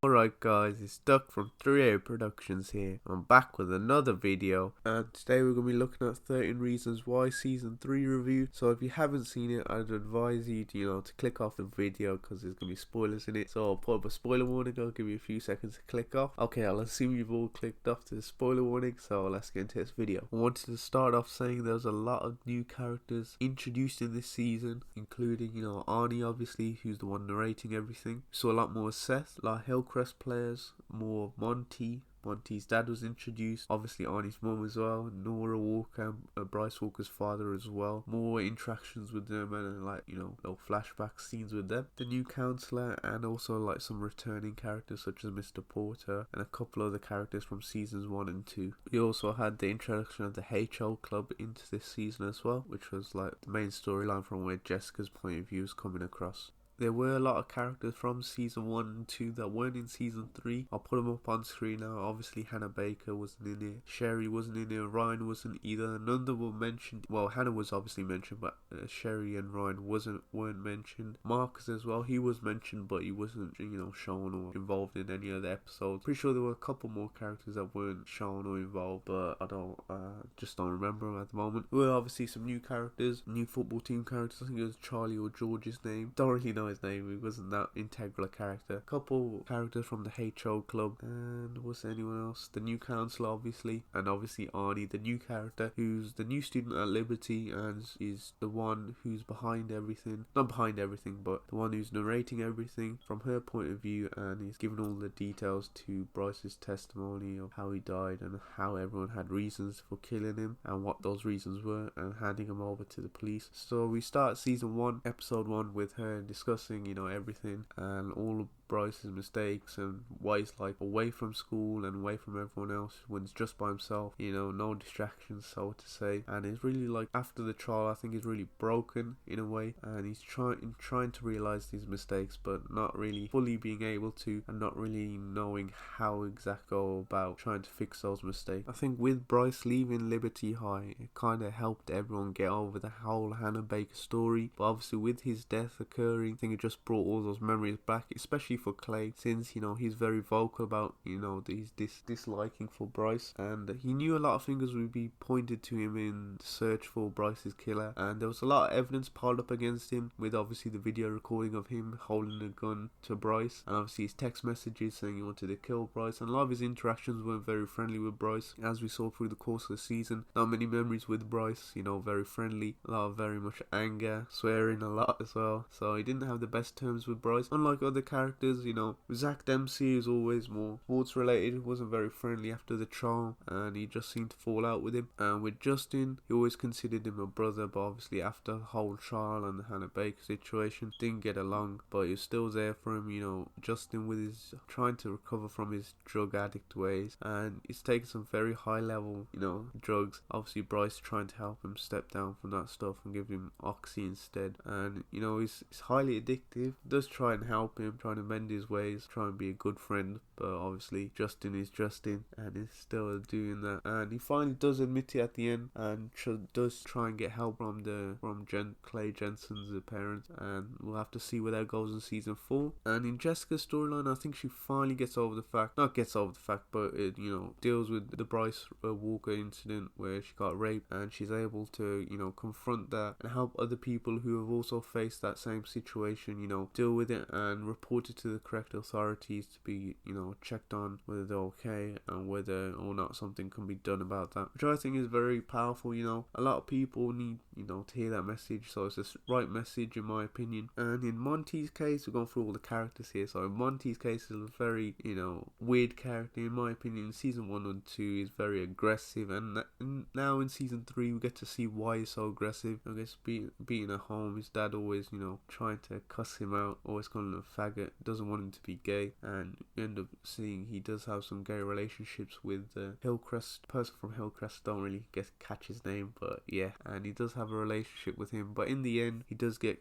Alright guys, it's Duck from 3A Productions here. I'm back with another video, and today we're going to be looking at 13 Reasons Why Season 3 review. So if you haven't seen it, I'd advise you to click off the video because there's going to be spoilers in it. So I'll put up a spoiler warning, I'll give you a few seconds to click off. Okay, I'll assume you've all clicked off to the spoiler warning, so let's get into this video. I wanted to start off saying there's a lot of new characters introduced in this season, including, Arnie obviously, who's the one narrating everything. Saw a lot more Seth, like Hillcrest players, more Monty. Monty's dad was introduced, obviously Arnie's mum as well, Nora Walker, Bryce Walker's father as well. More interactions with them and little flashback scenes with them. The new counselor and also some returning characters such as Mr. Porter and a couple other characters from seasons 1 and 2. We also had the introduction of the HO Club into this season as well, which was the main storyline from where Jessica's point of view is coming across. There were a lot of characters from season 1 and 2 that weren't in season 3. I'll put them up on screen now. Obviously Hannah Baker wasn't in it, Sherry wasn't in it, Ryan wasn't either. None of them were mentioned. Well, Hannah was obviously mentioned, but Sherry and Ryan weren't mentioned. Marcus as well, he was mentioned, but he wasn't shown or involved in any other episodes. Pretty sure there were a couple more characters that weren't shown or involved, but I just don't remember them at the moment. There were obviously some new characters, new football team characters. I think it was Charlie or George's name. Don't really know his name, he wasn't that integral a character. Couple characters from the HO Club, and was there anyone else? The new counselor obviously, and obviously Arnie, the new character who's the new student at Liberty and is the one who's behind everything. Not behind everything, but the one who's narrating everything from her point of view, and is giving all the details to Bryce's testimony of how he died and how everyone had reasons for killing him and what those reasons were, and handing him over to the police. So we start season 1, episode 1 with her discussing everything and all of Bryce's mistakes and why he's away from school and away from everyone else when he's just by himself, no distractions, so to say. And it's really after the trial, I think he's really broken in a way, and he's trying to realize these mistakes but not really fully being able to, and not really knowing how exactly go about trying to fix those mistakes. I think with Bryce leaving Liberty High, it kind of helped everyone get over the whole Hannah Baker story, but obviously with his death occurring, I think it just brought all those memories back, especially for Clay, since he's very vocal about his disliking for Bryce, and he knew a lot of fingers would be pointed to him in the search for Bryce's killer, and there was a lot of evidence piled up against him, with obviously the video recording of him holding a gun to Bryce, and obviously his text messages saying he wanted to kill Bryce, and a lot of his interactions weren't very friendly with Bryce, as we saw through the course of the season. Not many memories with Bryce, very friendly, a lot of very much anger, swearing a lot as well, so he didn't have the best terms with Bryce. Unlike other characters, Zach Dempsey is always more sports related, wasn't very friendly after the trial, and he just seemed to fall out with him. And with Justin, he always considered him a brother, but obviously after the whole trial and the Hannah Baker situation, didn't get along, but he was still there for him. Justin with his trying to recover from his drug addict ways, and he's taking some very high level drugs. Obviously Bryce trying to help him step down from that stuff and give him Oxy instead, and he's highly addictive. Does try and help him, trying to mend his ways, try and be a good friend, but obviously Justin is Justin and is still doing that, and he finally does admit it at the end, and does try and get help from Clay Jensen's parents, and we'll have to see where that goes in season 4. And in Jessica's storyline, I think she finally gets over the fact, but it deals with the Bryce Walker incident where she got raped, and she's able to confront that and help other people who have also faced that same situation, deal with it and report it to the correct authorities to be checked on whether they're okay and whether or not something can be done about that, which I think is very powerful. A lot of people need to hear that message, so it's the right message in my opinion. And in Monty's case, we're going through all the characters here, so Monty's case is a very weird character in my opinion. In season 1 and 2 is very aggressive, and now in season 3 we get to see why he's so aggressive. I guess being at home, his dad always trying to cuss him out, always calling him a faggot, doesn't want him to be gay, and you end up seeing he does have some gay relationships with Hillcrest, person from Hillcrest, don't really catch his name, but yeah, and he does have a relationship with him, but in the end he does get